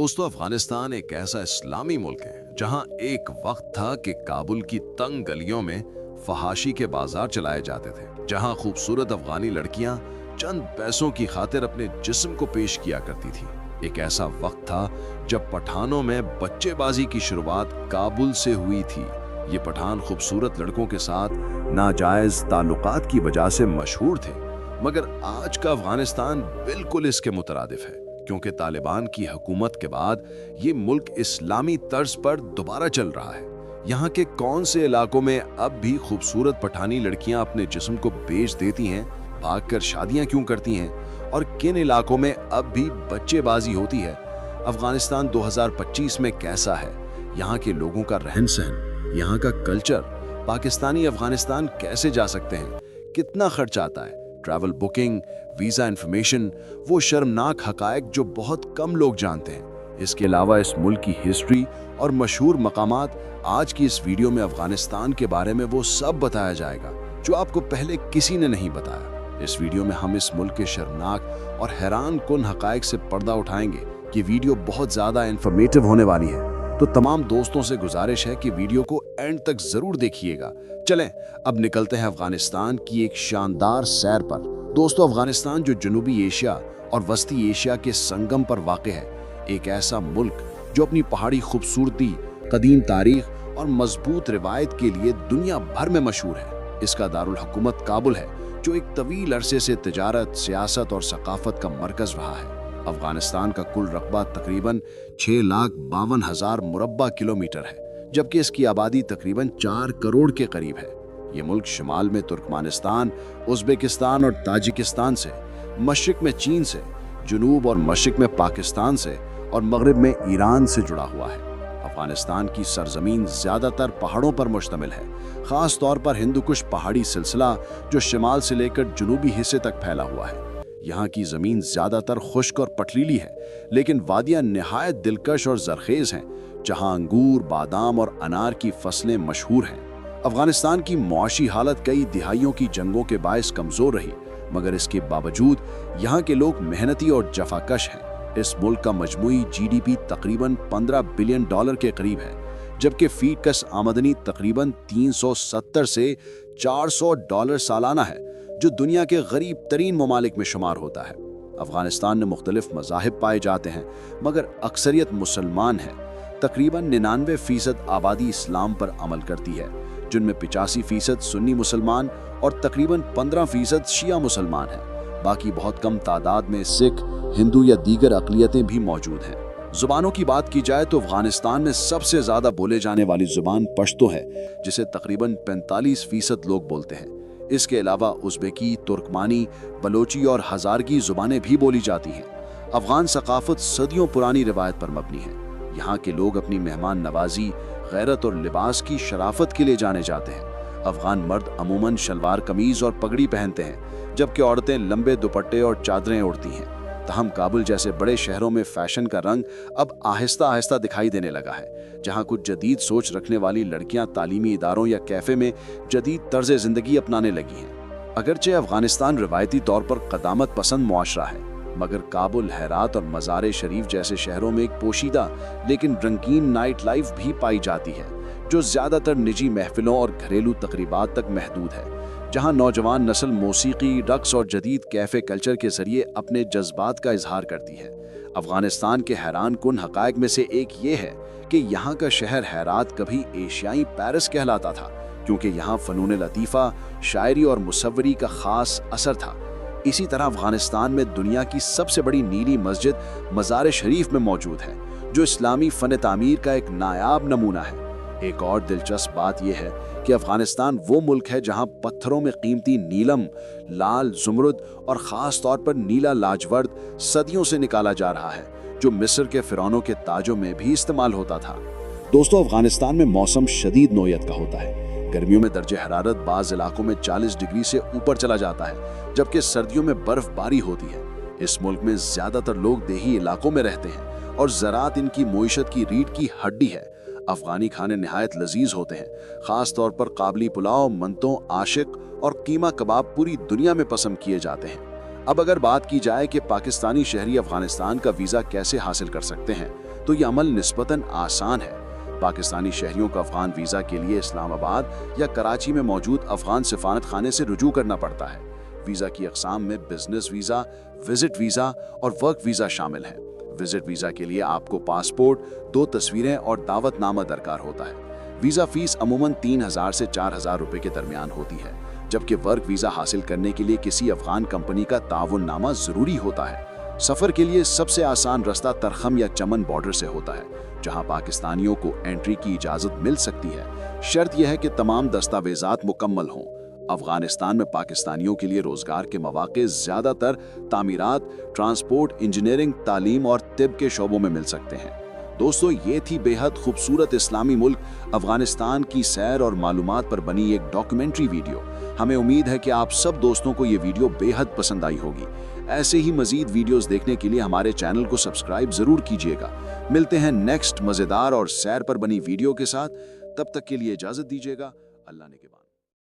दोस्तों, अफगानिस्तान एक ऐसा इस्लामी मुल्क है जहां एक वक्त था कि काबुल की तंग गलियों में फहाशी के बाजार चलाए जाते थे, जहां खूबसूरत अफगानी लड़कियां चंद पैसों की खातिर अपने जिस्म को पेश किया करती थी। एक ऐसा वक्त था जब पठानों में बच्चेबाजी की शुरुआत काबुल से हुई थी। ये पठान खूबसूरत लड़कों के साथ नाजायज ताल्लुकात की वजह से मशहूर थे, मगर आज का अफगानिस्तान बिल्कुल इसके मुतरादिफ है, क्योंकि तालिबान की हुकूमत के बाद ये मुल्क इस्लामी तर्ज पर दोबारा चल रहा है। यहाँ के कौन से इलाकों में अब भी खूबसूरत पठानी लड़कियां अपने जिस्म को बेच देती हैं, भागकर शादियां क्यों करती हैं, और किन इलाकों में अब भी बच्चेबाजी होती है। अफगानिस्तान 2025 में कैसा है, यहाँ के लोगों का रहन सहन, यहाँ का कल्चर, पाकिस्तानी अफगानिस्तान कैसे जा सकते हैं, कितना खर्च आता है, ट्रैवल बुकिंग, वीज़ा इन्फॉर्मेशन, वो शर्मनाक हकायक जो बहुत कम लोग जानते हैं। इसके अलावा इस मुल्क की हिस्ट्री और मशहूर मकामात, आज की इस वीडियो में अफगानिस्तान के बारे में वो सब बताया जाएगा जो आपको पहले किसी ने नहीं बताया। इस वीडियो में हम इस मुल्क के शर्मनाक और हैरान कुन हकायक से पर्दा उठाएंगे। ये वीडियो बहुत ज़्यादा इन्फॉर्मेटिव होने वाली है, तो तमाम दोस्तों से गुजारिश है कि वीडियो को एंड तक ज़रूर देखिएगा। चलें अब निकलते हैं अफगानिस्तान की एक शानदार सैर पर। दोस्तों, अफगानिस्तान जो जनूबी एशिया और वस्ती एशिया के संगम पर वाक़ है, एक ऐसा मुल्क जो अपनी पहाड़ी खूबसूरती, कदीम तारीख और मजबूत रिवायत के लिए दुनिया भर में मशहूर है। इसका दारुल हुकूमत काबुल है, जो एक तवील अरसे से तिजारत, सियासत और सकाफत का मरकज़ रहा है। अफगानिस्तान का कुल रकबा तकरीबन 6,52,000 मुरब्बा किलोमीटर है, जबकि इसकी आबादी तकरीबन 4 करोड़ के करीब है। ये मुल्क शिमाल में तुर्कमानिस्तान, उज़्बेकिस्तान और ताजिकिस्तान से, मशरिक में चीन से, जुनूब और मशरिक में पाकिस्तान से और मगरिब में ईरान से जुड़ा हुआ है। अफगानिस्तान की सरजमीन ज़्यादातर पहाड़ों पर मुश्तमिल है, ख़ास तौर पर हिंदुकुश पहाड़ी सिलसिला जो शिमाल से लेकर जनूबी हिस्से तक फैला हुआ है। यहाँ की ज़मीन ज़्यादातर खुश्क और पथरीली है, लेकिन वादियाँ निहायत दिलकश और ज़रखेज़ हैं, जहाँ अंगूर, बादाम और अनार की फसलें मशहूर हैं। अफगानिस्तान की मुआशी हालत कई दिहाइयों की जंगों के बायस कमज़ोर रही, मगर इसके बावजूद यहाँ के लोग मेहनती और जफाकश हैं। इस मुल्क का मजमूई GDP तकरीबन $15 बिलियन के करीब है, जबकि फीकस आमदनी तकरीबन 370 से $400 सालाना है, जो दुनिया के गरीब तरीन ममालिक में शुमार होता है। अफगानिस्तान में मुख्तलिफ मज़ाहिब पाए जाते हैं, मगर अक्सरियत मुसलमान है। तकरीबन 99% आबादी इस्लाम पर अमल करती है, जिनमें 85% सुन्नी मुसलमान और तकरीबन 15% शिया मुसलमान हैं। बाकी बहुत कम तादाद में सिख, हिंदू या दीगर अक़लियतें भी मौजूद हैं। ज़ुबानों की बात की जाए तो अफगानिस्तान में सबसे ज़्यादा बोले जाने वाली ज़ुबान पश्तो है, जिसे तकरीबन 45% लोग बोलते हैं। इसके अलावा उज़्बेकी, तुर्कमानी, बलोची और हज़ारगी ज़ुबानें भी बोली जाती हैं। अफ़गान सकाफ़त सदियों पुरानी रिवायत पर मबनी है। यहाँ के लोग अपनी मेहमान नवाजी, गैरत और लिबास की शराफत के लिए जाने जाते हैं। अफ़गान मर्द अमूमन शलवार कमीज़ और पगड़ी पहनते हैं, जबकि औरतें लंबे दुपट्टे और चादरें ओढ़ती हैं। तहम काबुल जैसे बड़े शहरों में फ़ैशन का रंग अब आहिस्ता आहिस्ता दिखाई देने लगा है, जहाँ कुछ जदीद सोच रखने वाली लड़कियाँ तालीमी इदारों या कैफ़े में जदीद तर्ज़ ज़िंदगी अपनाने लगी हैं। अगरचे अफ़गानिस्तान रिवायती तौर पर क़दामत पसंद मुआशरा है, मगर काबुल, हेरात और मज़ार शरीफ जैसे शहरों में एक पोशीदा लेकिन रंगीन नाइट लाइफ भी पाई जाती है, जो ज़्यादातर निजी महफिलों और घरेलू तकरीबात तक महदूद है, जहां नौजवान नस्ल मौसीकी, रक्स और जदीद कैफ़े कल्चर के ज़रिए अपने जज्बात का इजहार करती है। अफ़गानिस्तान के हैरान कुन हक़ाइक़ में से एक ये है कि यहाँ का शहर हेरात कभी एशियाई पेरिस कहलाता था, क्योंकि यहाँ फ़नून लतीफ़ा, शायरी और मुसव्वरी का ख़ास असर था। इसी तरह अफ़गानिस्तान में दुनिया की सबसे बड़ी नीली मस्जिद मज़ार शरीफ में मौजूद है, जो इस्लामी फ़न तामीर का एक नायाब नमूना है। एक और दिलचस्प बात यह है कि अफ़गानिस्तान वो मुल्क है जहां पत्थरों में कीमती नीलम, लाल, ज़ुमरुद और ख़ास तौर पर नीला लाजवर्द सदियों से निकाला जा रहा है, जो मिस्र के फ़िरौनों के ताजों में भी इस्तेमाल होता था। दोस्तों, अफ़गानिस्तान में मौसम शदीद नौयत का होता है। गर्मियों में दर्जे हरारत बाज़ इलाकों में 40 डिग्री से ऊपर चला जाता है, जबकि सर्दियों में बर्फ़बारी होती है। इस मुल्क में ज़्यादातर लोग देही इलाकों में रहते हैं और ज़राअत इनकी मईशत की रीढ़ की हड्डी है। अफ़गानी खाने निहायत लजीज होते हैं, ख़ास तौर पर काबली पुलाव, मंतों, आशिक और कीमा कबाब पूरी दुनिया में पसंद किए जाते हैं। अब अगर बात की जाए कि पाकिस्तानी शहरी अफगानिस्तान का वीज़ा कैसे हासिल कर सकते हैं, तो ये अमल निस्बतन आसान है। पाकिस्तानी शहरियों का अफगान वीज़ा के लिए इस्लामाबाद या कराची में मौजूद अफगान सिफारत खाने से रुजू करना पड़ता है। वीज़ा की अक़साम में बिजनेस वीज़ा, विजिट वीज़ा और वर्क वीज़ा शामिल है। विजिट वीज़ा के लिए आपको पासपोर्ट, 2 तस्वीरें और दावतनामा दरकार होता है। वीज़ा फीस अमूमन 3000 से 4000 रुपए के दरमियान होती है, जबकि वर्क वीज़ा हासिल करने के लिए किसी अफगान कंपनी का ताउन्नामा ज़रूरी होता है। सफ़र के लिए सबसे आसान रास्ता तरखम या चमन बॉर्डर से होता है, जहां पाकिस्तानियों को एंट्री की इजाज़त मिल सकती है। शर्त यह है कि तमाम दस्तावेज़ात मुकम्मल हों। अफगानिस्तान में पाकिस्तानियों के लिए रोज़गार के मौक़े ज़्यादातर तामीरात, ट्रांसपोर्ट, इंजीनियरिंग, तालीम और तिब के शोबों में मिल सकते हैं। दोस्तों, ये थी बेहद खूबसूरत इस्लामी मुल्क अफगानिस्तान की सैर और मालूमात पर बनी एक डॉक्यूमेंट्री वीडियो। हमें उम्मीद है कि आप सब दोस्तों को ये वीडियो बेहद पसंद आई होगी। ऐसे ही मज़ीद वीडियोस देखने के लिए हमारे चैनल को सब्सक्राइब ज़रूर कीजिएगा। मिलते हैं नेक्स्ट मज़ेदार और सैर पर बनी वीडियो के साथ। तब तक के लिए इजाज़त दीजिएगा। अल्लाह ने के बाद।